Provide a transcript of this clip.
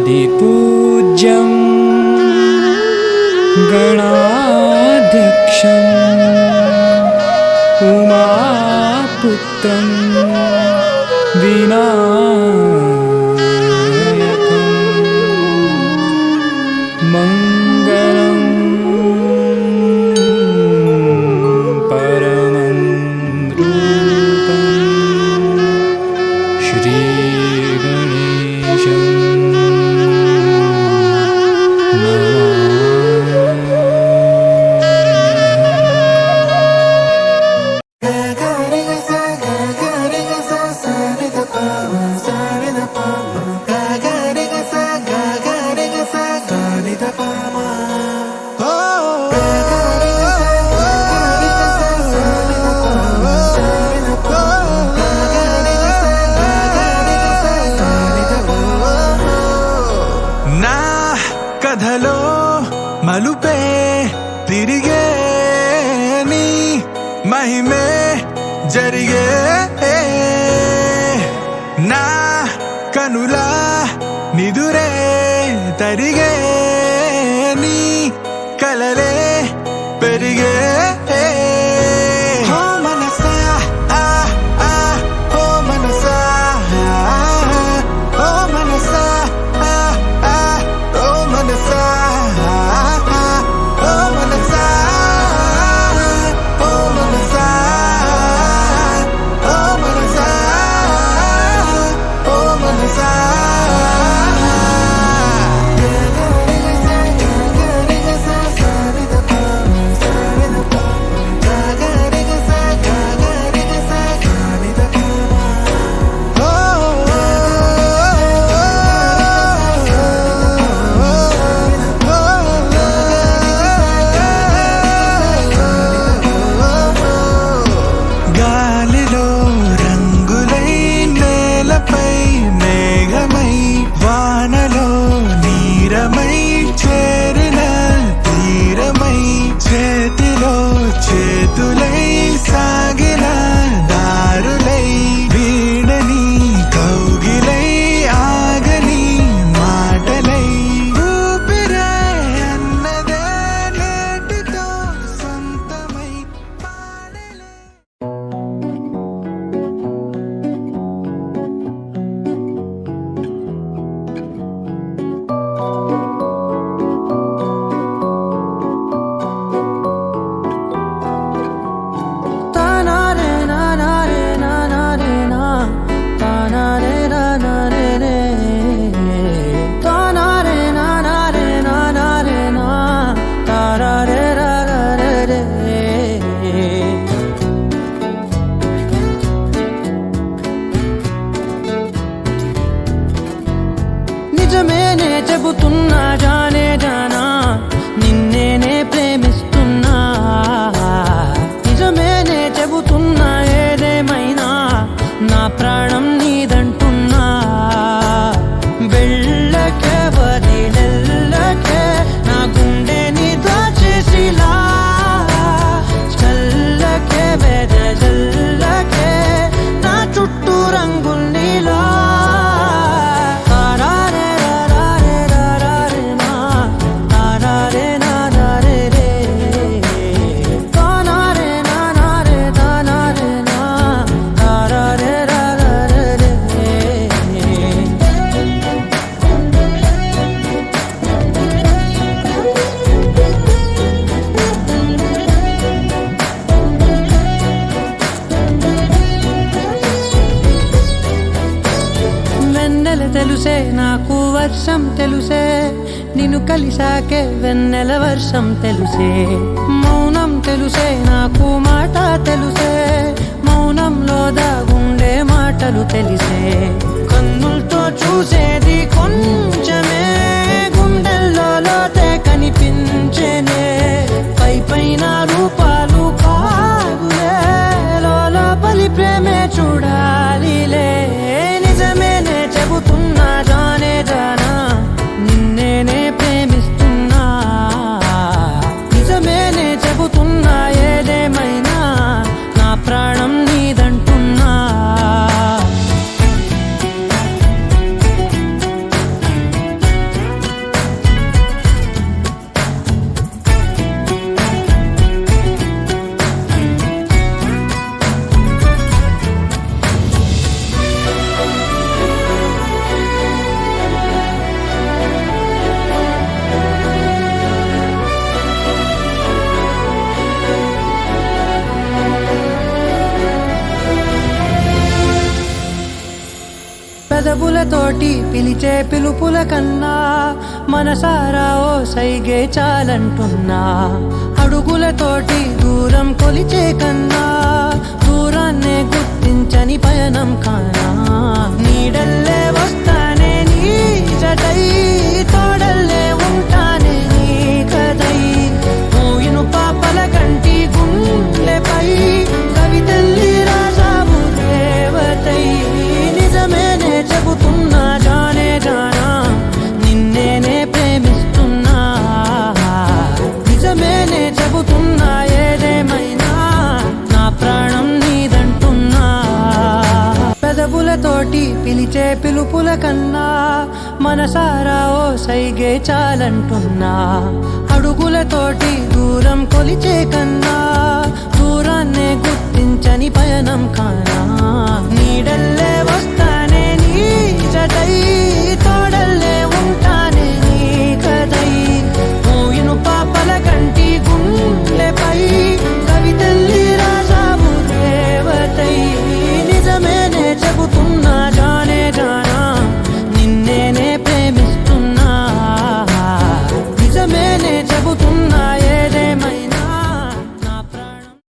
आदिपूज्यं गणाध्यक्षम् उमापुत्रं विनायकं मङ्गलं परमं रूपं श्रीगणेशं కథలో మలుపే తిరిగే నీ మహిమే జరిగే నా కనులా నిదురే తరిగే నీ కలలే పెరిగే ఓ మనసా ఓ మనసా ఓ మనసా చేతులై సాగిన దారులై వీడని కౌగిలై ఆగని మాటలై ఊపిరే అన్నదే నేటితో సొంతమై పాడలే నిజమేనే చెబుతున్నా జానే జానా నిన్నేనే ప్రేమిస్తున్నా నిజమేనే చెబుతున్నా ఏదేమైనా నా ప్రాణం నీదంటున్నా వెళ్ళకే వదిలెల్లకే నా గుండెని దాచేసిలా చల్లకే వెదజల్లకే నా చుట్టూ రంగుల్నిలా తెలుసే నాకు వర్షం తెలుసే నిన్ను కలిసాకే వెన్నెల వర్షం తెలుసే మౌనం తెలుసే నాకు మాట తెలుసే మౌనంలో దాగుండే మాటలు తెలిసే కన్నులతో చూసేది కొంచెమే గుండెల్లో లోతే కనిపించేనే పై పైన రూపాలు కాదులే లోపలి ప్రేమే చూడాలిలే నిజమేనే చెబుతున్నా జానే జానా నిన్నేనే ప్రేమిస్తున్నా నిజమేనే చెబుతున్నా ఏదేమైనా నా ప్రాణం నీదంటున్నా పెదవులతోటి పిలిచే పిలుపుల కన్నా మనసారా ఓ సైగే చాలంటున్నా. అడుగులతోటి దూరం కొలిచే కన్నా దూరాన్నే గుర్తించని పయనం కానా. నీడల్లే వస్తానే నీ జతై, తోడల్లే ఉంటానే నీ కదై. మూయిను పాపల కంటి గుండెపై కవితల్లి రాజావు దేవతై. నిజమేనే చెబుతున్నా జానే జానా, నిన్నేనే ప్రేమిస్తున్నా. నిజమేనే చెబుతున్నా ఏదేమైనా నా ప్రాణం నీదంటున్నా. పెదవులతోటి పిలిచే పిలుపుల కన్నా మనసారా ఓ సైగే చాలంటున్నా. అడుగులతోటి దూరం కొలిచే కన్నా దూరాన్నే గుర్తించని పయనం కానా.